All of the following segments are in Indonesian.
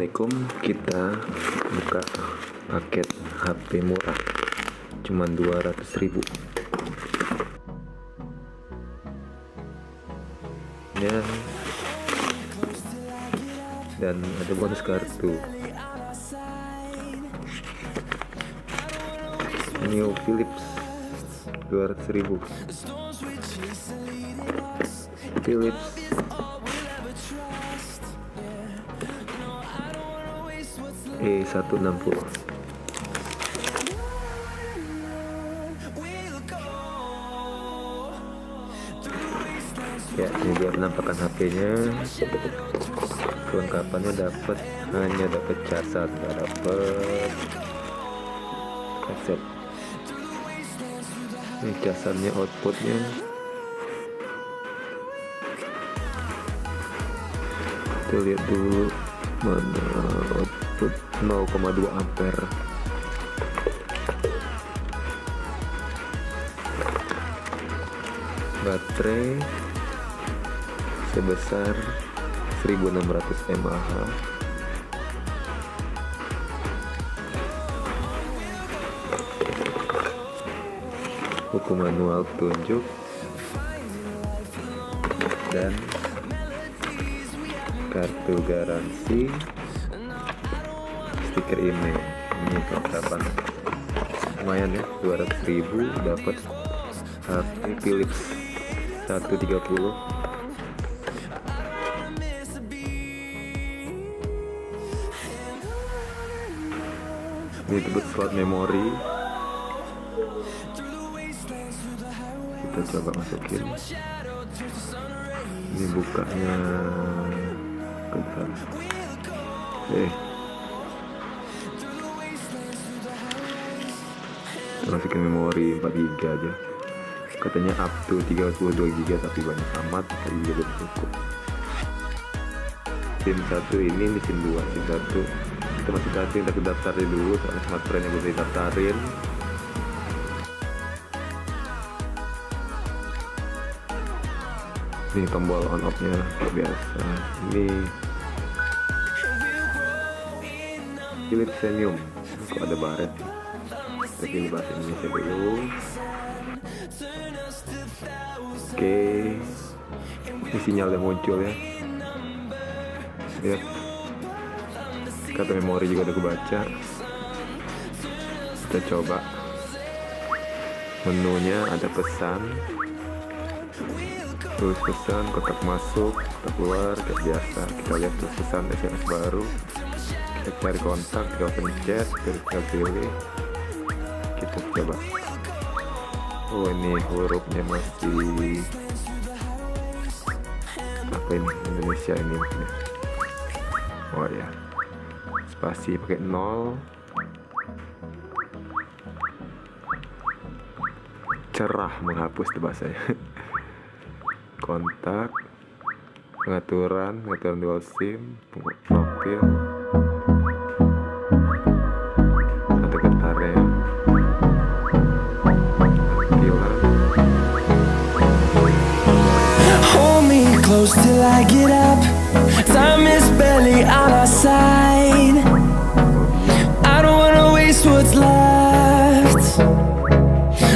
Assalamualaikum. Kita buka paket HP murah, cuman 200.000 ya, dan ada bonus kartu. New Philips 200.000, Philips E160. Ya, ini dia penampakan HP-nya. Kelengkapannya hanya dapat casan, nggak dapat kaset. Ini casannya, outputnya. Kita lihat dulu mana output 0,2 ampere. Baterai sebesar 1600 mAh. Buku manual petunjuk dan kartu garansi, stiker email. Ini kelengkapan lumayan ya, 200.000 dapat HP Philips 130. Ini disebut slot memori. Kita coba masukin. Ini bukanya kebetulan. Masukin memori 4GB aja. Katanya up to 32GB, tapi banyak amat, tapi juga belum cukup. SIM 1 ini SIM 2. SIM 1 kita masih kita daftarin dulu, soalnya smartphone-nya belum didaftarin. Ini tombol on off nya biasa. Ini Philips xenium. Kok ada baret, kita pilih bahasa Indonesia dulu. Oke, ini sinyal yang muncul ya. Lihat, kata memori juga udah kebaca. Kita coba menunya, ada pesan, tulis pesan, kotak masuk, kotak keluar, kayak biasa. Kita lihat tulis pesan, SMS baru. Kita cari kontak, kita pencet, kita pilih. Kita coba. Oh, ini hurufnya masih apa ini, Indonesia ini. Oh ya, spasi pakai 0. Cerah menghapus itu bahasanya. Kontak, pengaturan dual SIM, profil, ada batarya, tampilan. Hold me close till I get up. Time is barely on our side. I don't wanna waste what's left.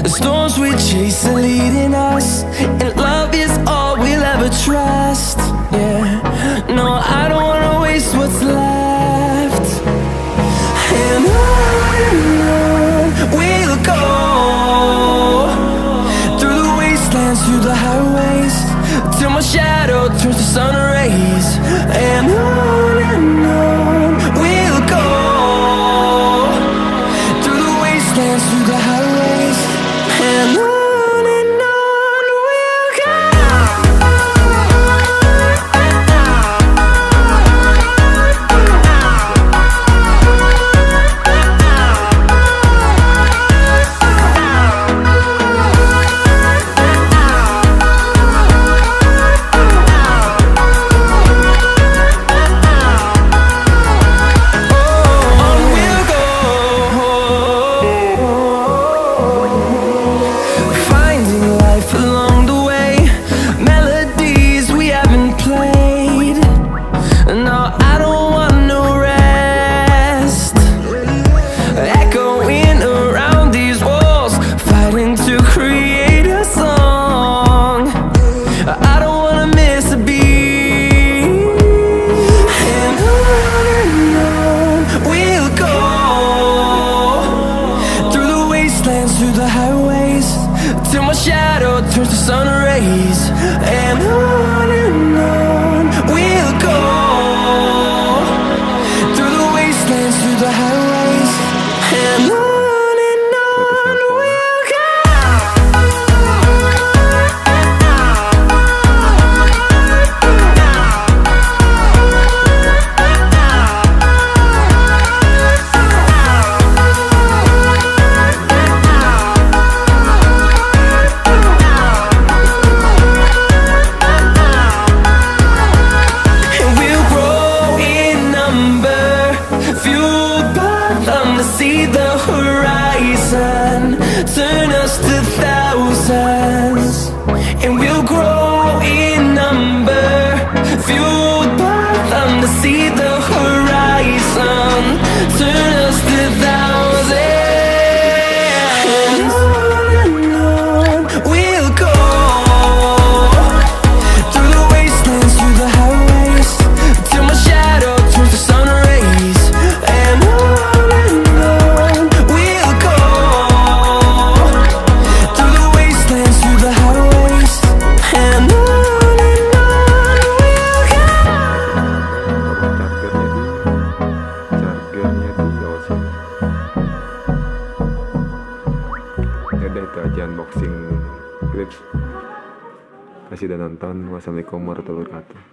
The storms we chase are leading us, and love is all we'll ever trust. Yeah, no, I don't wanna waste what's left. And on we'll go, through the wastelands, through the highways, till my shadow turns to sun rays. And on we'll go, through the wastelands, through the highways, and on we'll go. rays, and on we'll go, through the wastelands, through the highways, and on we'll go. And we'll grow in number, fueled by them to see the horizon, turn us to thousands. And we'll grow in number, fueled by them to see the horizon, turn us to thousands. And on we'll go, through the wastelands, through the highways, till my shadow turns to sun rays. And on we'll go, through the wastelands, through the highways, and on we'll go. Chargernya di bawah sini. Ya udah, itu aja unboxing Philips. Kasih udah nonton. Wassalamualaikum warahmatullahi wabarakatuh.